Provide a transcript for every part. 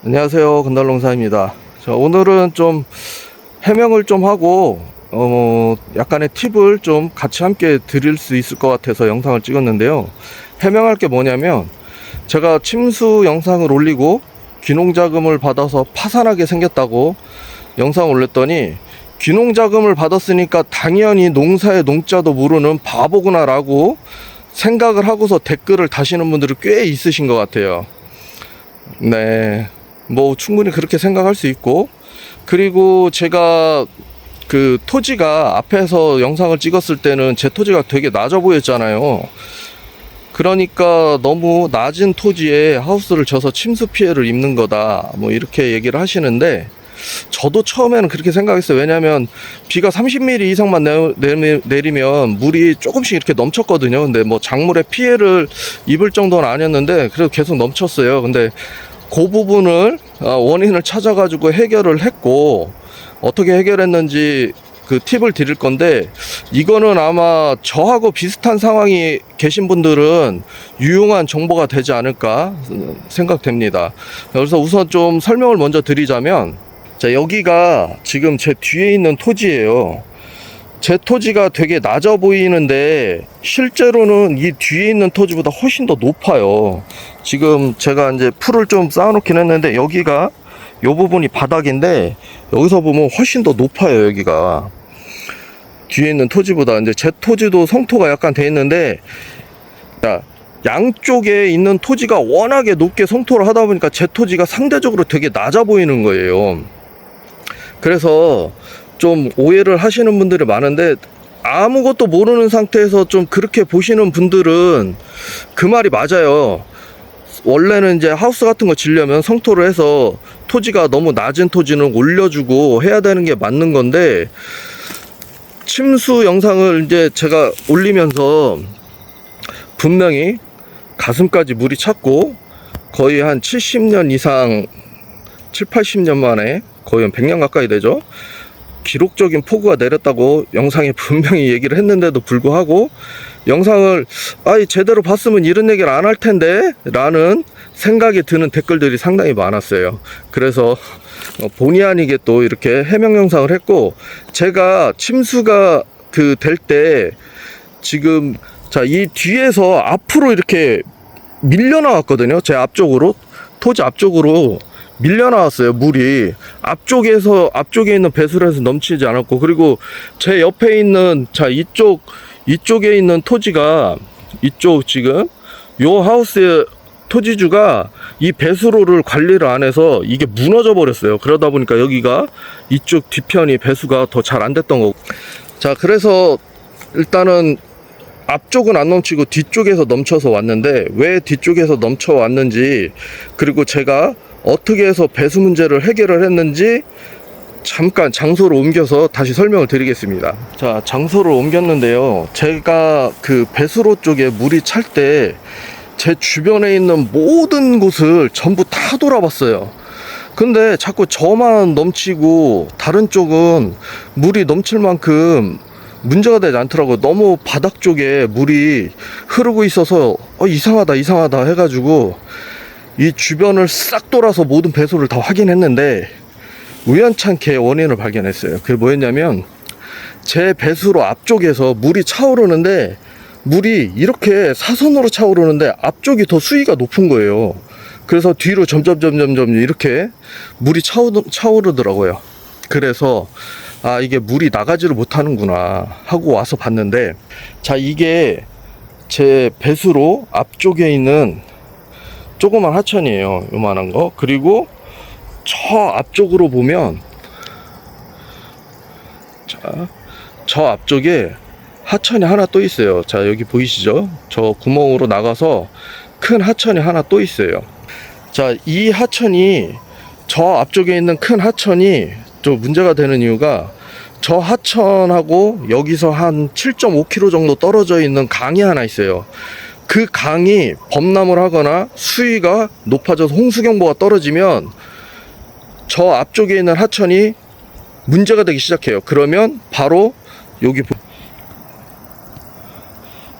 안녕하세요, 건달농사입니다. 자, 오늘은 좀 해명을 좀 하고 약간의 팁을 좀 같이 함께 드릴 수 있을 것 같아서 영상을 찍었는데요. 해명할 게 뭐냐면, 제가 침수 영상을 올리고 귀농자금을 받아서 파산하게 생겼다고 영상 올렸더니, 귀농자금을 받았으니까 당연히 농사의 농자도 모르는 바보구나 라고 생각을 하고서 댓글을 다시는 분들이 꽤 있으신 것 같아요. 네, 뭐 충분히 그렇게 생각할 수 있고, 그리고 제가 그 토지가 앞에서 영상을 찍었을 때는 제 토지가 되게 낮아 보였잖아요. 그러니까 너무 낮은 토지에 하우스를 져서 침수 피해를 입는 거다, 뭐 이렇게 얘기를 하시는데, 저도 처음에는 그렇게 생각했어요. 왜냐면 비가 30mm 이상만 내리면 물이 조금씩 이렇게 넘쳤거든요. 근데 뭐 작물에 피해를 입을 정도는 아니었는데 그래도 계속 넘쳤어요. 근데 그 부분을 원인을 찾아가지고 해결을 했고, 어떻게 해결했는지 그 팁을 드릴 건데, 이거는 아마 저하고 비슷한 상황이 계신 분들은 유용한 정보가 되지 않을까 생각됩니다. 그래서 우선 좀 설명을 먼저 드리자면, 자, 여기가 지금 제 뒤에 있는 토지예요. 제 토지가 되게 낮아 보이는데 실제로는 이 뒤에 있는 토지보다 훨씬 더 높아요. 지금 제가 이제 풀을 좀 쌓아 놓긴 했는데, 여기가 요 부분이 바닥인데 여기서 보면 훨씬 더 높아요. 여기가 뒤에 있는 토지보다. 이제 제 토지도 성토가 약간 돼 있는데, 자, 양쪽에 있는 토지가 워낙에 높게 성토를 하다 보니까 제 토지가 상대적으로 되게 낮아 보이는 거예요. 그래서 좀 오해를 하시는 분들이 많은데, 아무것도 모르는 상태에서 좀 그렇게 보시는 분들은 그 말이 맞아요. 원래는 이제 하우스 같은 거 지려면 성토를 해서 토지가 너무 낮은 토지는 올려주고 해야 되는 게 맞는 건데, 침수 영상을 이제 제가 올리면서 분명히 가슴까지 물이 찼고, 거의 한 70년 이상, 7, 80년 만에 거의 한 100년 가까이 되죠. 기록적인 폭우가 내렸다고 영상에 분명히 얘기를 했는데도 불구하고, 영상을 제대로 봤으면 이런 얘기를 안 할 텐데 라는 생각이 드는 댓글들이 상당히 많았어요. 그래서 본의 아니게 또 이렇게 해명 영상을 했고, 제가 침수가 될 때 지금, 자, 이 뒤에서 앞으로 이렇게 밀려 나왔거든요. 제 앞쪽으로, 토지 앞쪽으로 밀려 나왔어요. 물이 앞쪽에 있는 배수로에서 넘치지 않았고, 그리고 제 옆에 있는, 자, 이쪽에 있는 토지가, 이쪽 지금 요 하우스의 토지주가 이 배수로를 관리를 안 해서 이게 무너져 버렸어요. 그러다 보니까 여기가, 이쪽 뒤편이 배수가 더 잘 안 됐던 거고. 자, 그래서 일단은 앞쪽은 안 넘치고 뒤쪽에서 넘쳐서 왔는데, 왜 뒤쪽에서 넘쳐 왔는지, 그리고 제가 어떻게 해서 배수 문제를 해결을 했는지 잠깐 장소를 옮겨서 다시 설명을 드리겠습니다. 자, 장소를 옮겼는데요, 제가 그 배수로 쪽에 물이 찰 때 제 주변에 있는 모든 곳을 전부 다 돌아봤어요. 근데 자꾸 저만 넘치고 다른 쪽은 물이 넘칠 만큼 문제가 되지 않더라고요. 너무 바닥 쪽에 물이 흐르고 있어서 이상하다 해가지고 이 주변을 싹 돌아서 모든 배수를 다 확인했는데, 우연찮게 원인을 발견했어요. 그게 뭐였냐면, 제 배수로 앞쪽에서 물이 차오르는데, 물이 이렇게 사선으로 차오르는데 앞쪽이 더 수위가 높은 거예요. 그래서 뒤로 점점 이렇게 물이 차오르더라고요. 그래서 이게 물이 나가지를 못하는구나 하고 와서 봤는데, 자, 이게 제 배수로 앞쪽에 있는 조그만 하천이에요. 요만한 거. 그리고 저 앞쪽으로 보면, 자, 저 앞쪽에 하천이 하나 또 있어요. 자, 여기 보이시죠? 저 구멍으로 나가서 큰 하천이 하나 또 있어요. 자, 이 하천이, 저 앞쪽에 있는 큰 하천이 좀 문제가 되는 이유가, 저 하천하고 여기서 한 7.5km 정도 떨어져 있는 강이 하나 있어요. 그 강이 범람을 하거나 수위가 높아져서 홍수경보가 떨어지면 저 앞쪽에 있는 하천이 문제가 되기 시작해요. 그러면 바로 여기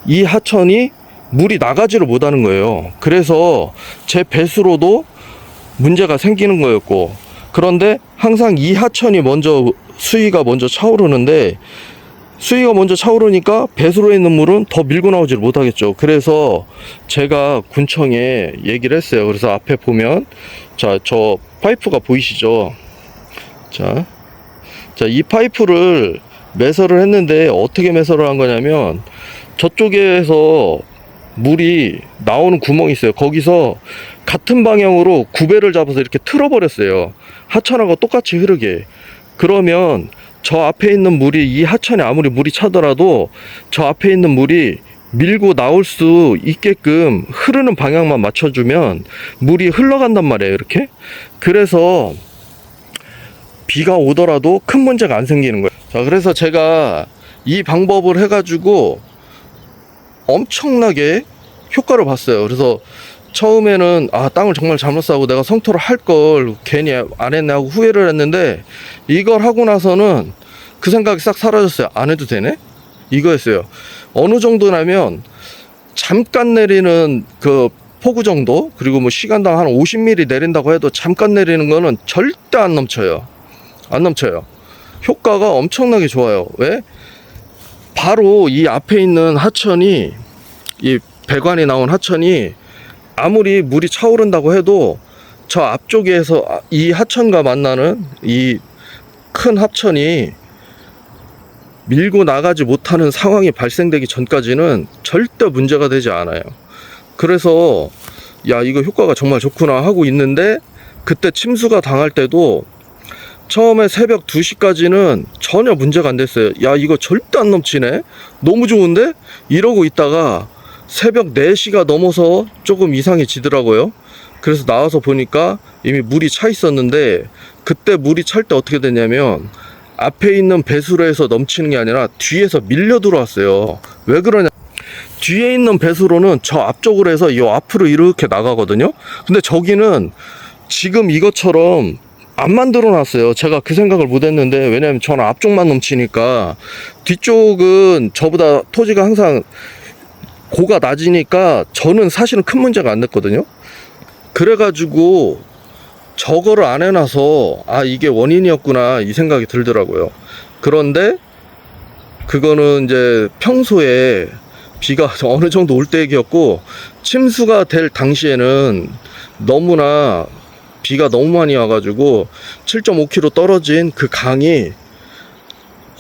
이 하천이 물이 나가지를 못하는 거예요. 그래서 제 배수로도 문제가 생기는 거였고, 그런데 항상 이 하천이 먼저 수위가 먼저 차오르는데, 수위가 먼저 차오르니까 배수로에 있는 물은 더 밀고 나오지를 못하겠죠. 그래서 제가 군청에 얘기를 했어요. 그래서 앞에 보면, 자, 저 파이프가 보이시죠? 자, 이 파이프를 매설을 했는데 어떻게 매설을 한 거냐면, 저쪽에서 물이 나오는 구멍이 있어요. 거기서 같은 방향으로 구배를 잡아서 이렇게 틀어버렸어요. 하천하고 똑같이 흐르게. 그러면 저 앞에 있는 물이, 이 하천에 아무리 물이 차더라도 저 앞에 있는 물이 밀고 나올 수 있게끔 흐르는 방향만 맞춰주면 물이 흘러간단 말이에요. 이렇게. 그래서 비가 오더라도 큰 문제가 안 생기는 거예요. 자, 그래서 제가 이 방법을 해가지고 엄청나게 효과를 봤어요. 그래서 처음에는 땅을 정말 잘못 사고 내가 성토를 할 걸 괜히 안 했네 하고 후회를 했는데, 이걸 하고 나서는 그 생각이 싹 사라졌어요. 안 해도 되네? 이거였어요. 어느 정도냐면 잠깐 내리는 그 폭우 정도, 그리고 뭐 시간당 한 50mm 내린다고 해도 잠깐 내리는 거는 절대 안 넘쳐요. 안 넘쳐요. 효과가 엄청나게 좋아요. 왜? 바로 이 앞에 있는 하천이, 이 배관이 나온 하천이 아무리 물이 차오른다고 해도 저 앞쪽에서 이 하천과 만나는 이 큰 하천이 밀고 나가지 못하는 상황이 발생되기 전까지는 절대 문제가 되지 않아요. 그래서 야, 이거 효과가 정말 좋구나 하고 있는데, 그때 침수가 당할 때도 처음에 새벽 2시까지는 전혀 문제가 안 됐어요. 야, 이거 절대 안 넘치네, 너무 좋은데? 이러고 있다가 새벽 4시가 넘어서 조금 이상해지더라고요. 그래서 나와서 보니까 이미 물이 차 있었는데, 그때 물이 찰 때 어떻게 됐냐면 앞에 있는 배수로에서 넘치는 게 아니라 뒤에서 밀려 들어왔어요. 왜 그러냐, 뒤에 있는 배수로는 저 앞쪽으로 해서 이 앞으로 이렇게 나가거든요. 근데 저기는 지금 이것처럼 안 만들어 놨어요. 제가 그 생각을 못 했는데, 왜냐면 저는 앞쪽만 넘치니까, 뒤쪽은 저보다 토지가 항상 고가 낮으니까 저는 사실은 큰 문제가 안 됐거든요. 그래가지고 저거를 안 해놔서 이게 원인이었구나 이 생각이 들더라고요. 그런데 그거는 이제 평소에 비가 어느 정도 올 때 얘기였고, 침수가 될 당시에는 너무나 비가 너무 많이 와가지고 7.5km 떨어진 그 강이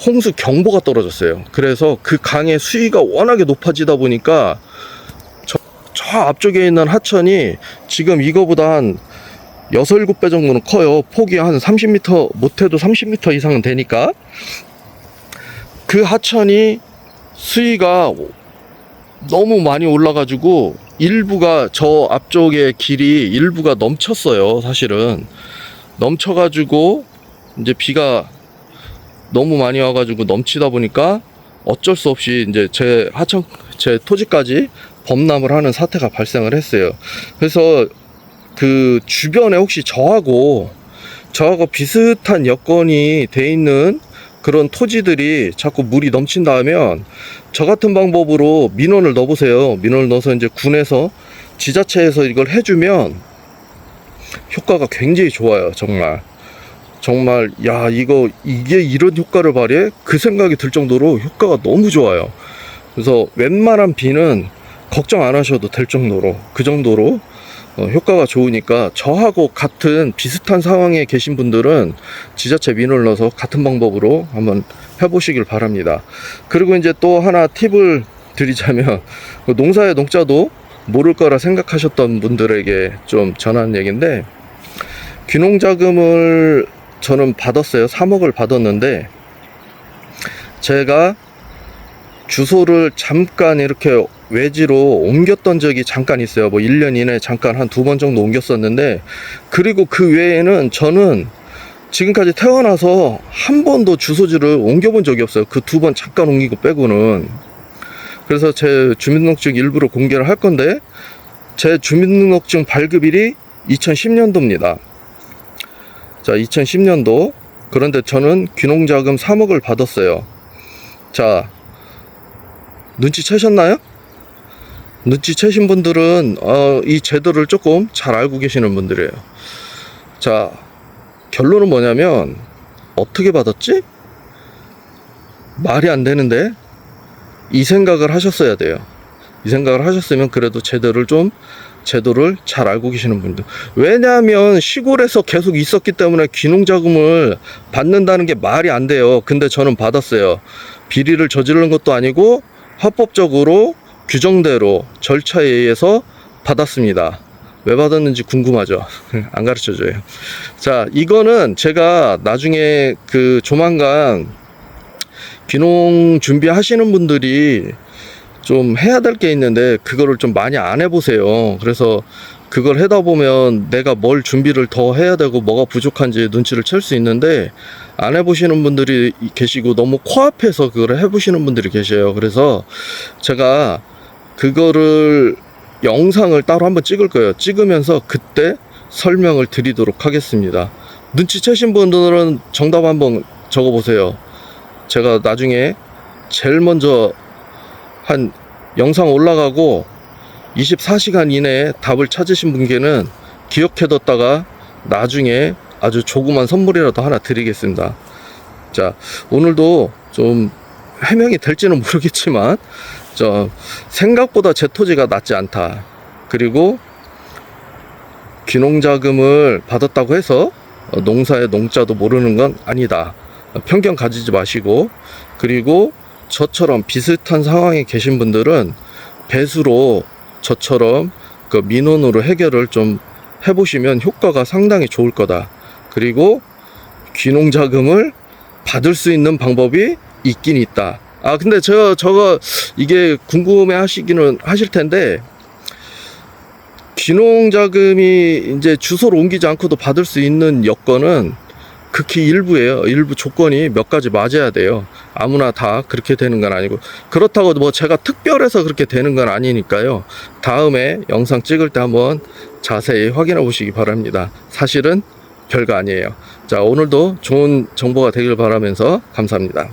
홍수 경보가 떨어졌어요. 그래서 그 강의 수위가 워낙에 높아지다 보니까 저 앞쪽에 있는 하천이 지금 이거보다 한 6, 7배 정도는 커요. 폭이 한 30m, 못해도 30m 이상은 되니까. 그 하천이 수위가 너무 많이 올라가지고 일부가, 저 앞쪽에 길이 일부가 넘쳤어요. 사실은 넘쳐가지고 이제 비가 너무 많이 와가지고 넘치다 보니까 어쩔 수 없이 이제 제 토지까지 범람을 하는 사태가 발생을 했어요. 그래서 그 주변에 혹시 저하고 비슷한 여건이 돼 있는 그런 토지들이 자꾸 물이 넘친다 하면 저 같은 방법으로 민원을 넣어보세요. 민원을 넣어서 이제 군에서, 지자체에서 이걸 해주면 효과가 굉장히 좋아요. 정말 야, 이게 이런 효과를 발휘해? 그 생각이 들 정도로 효과가 너무 좋아요. 그래서 웬만한 비는 걱정 안 하셔도 될 정도로, 그 정도로 효과가 좋으니까, 저하고 같은 비슷한 상황에 계신 분들은 지자체 민원을 넣어서 같은 방법으로 한번 해보시길 바랍니다. 그리고 이제 또 하나 팁을 드리자면, 농사의 농자도 모를 거라 생각하셨던 분들에게 좀 전하는 얘기인데, 귀농자금을 저는 받았어요. 3억을 받았는데, 제가 주소를 잠깐 이렇게 외지로 옮겼던 적이 잠깐 있어요. 뭐 1년 이내에 잠깐 한 2번 정도 옮겼었는데, 그리고 그 외에는 저는 지금까지 태어나서 한 번도 주소지를 옮겨본 적이 없어요. 그 2번 잠깐 옮긴 거 빼고는. 그래서 제 주민등록증 일부러 공개를 할 건데, 제 주민등록증 발급일이 2010년도입니다. 자, 2010년도. 그런데 저는 귀농자금 3억을 받았어요. 자, 눈치채셨나요? 눈치채신 분들은 이 제도를 조금 잘 알고 계시는 분들이에요. 자, 결론은 뭐냐면 어떻게 받았지? 말이 안 되는데? 이 생각을 하셨어야 돼요. 이 생각을 하셨으면 그래도 제도를 잘 알고 계시는 분들. 왜냐하면 시골에서 계속 있었기 때문에 귀농자금을 받는다는 게 말이 안 돼요. 근데 저는 받았어요. 비리를 저지른 것도 아니고 합법적으로 규정대로 절차에 의해서 받았습니다. 왜 받았는지 궁금하죠? 안 가르쳐 줘요. 자, 이거는 제가 나중에 조만간 귀농 준비하시는 분들이 좀 해야 될 게 있는데 그거를 좀 많이 안 해보세요. 그래서 그걸 하다 보면 내가 뭘 준비를 더 해야 되고 뭐가 부족한지 눈치를 챌 수 있는데 안 해보시는 분들이 계시고 너무 코앞에서 그걸 해보시는 분들이 계셔요. 그래서 제가 그거를 영상을 따로 한번 찍을 거예요. 찍으면서 그때 설명을 드리도록 하겠습니다. 눈치채신 분들은 정답 한번 적어보세요. 제가 나중에 제일 먼저 한 영상 올라가고 24시간 이내에 답을 찾으신 분께는 기억해뒀다가 나중에 아주 조그만 선물이라도 하나 드리겠습니다. 자, 오늘도 좀 해명이 될지는 모르겠지만 생각보다 제 토지가 낫지 않다. 그리고 귀농자금을 받았다고 해서 농사의 농자도 모르는 건 아니다. 편견 가지지 마시고, 그리고 저처럼 비슷한 상황에 계신 분들은 배수로 저처럼 민원으로 해결을 좀 해보시면 효과가 상당히 좋을 거다. 그리고 귀농자금을 받을 수 있는 방법이 있긴 있다. 근데 저거 이게 궁금해 하실 텐데, 귀농자금이 이제 주소를 옮기지 않고도 받을 수 있는 여건은 극히 일부예요. 일부 조건이 몇 가지 맞아야 돼요. 아무나 다 그렇게 되는 건 아니고, 그렇다고 뭐 제가 특별해서 그렇게 되는 건 아니니까요. 다음에 영상 찍을 때 한번 자세히 확인해 보시기 바랍니다. 사실은 별거 아니에요. 자, 오늘도 좋은 정보가 되길 바라면서 감사합니다.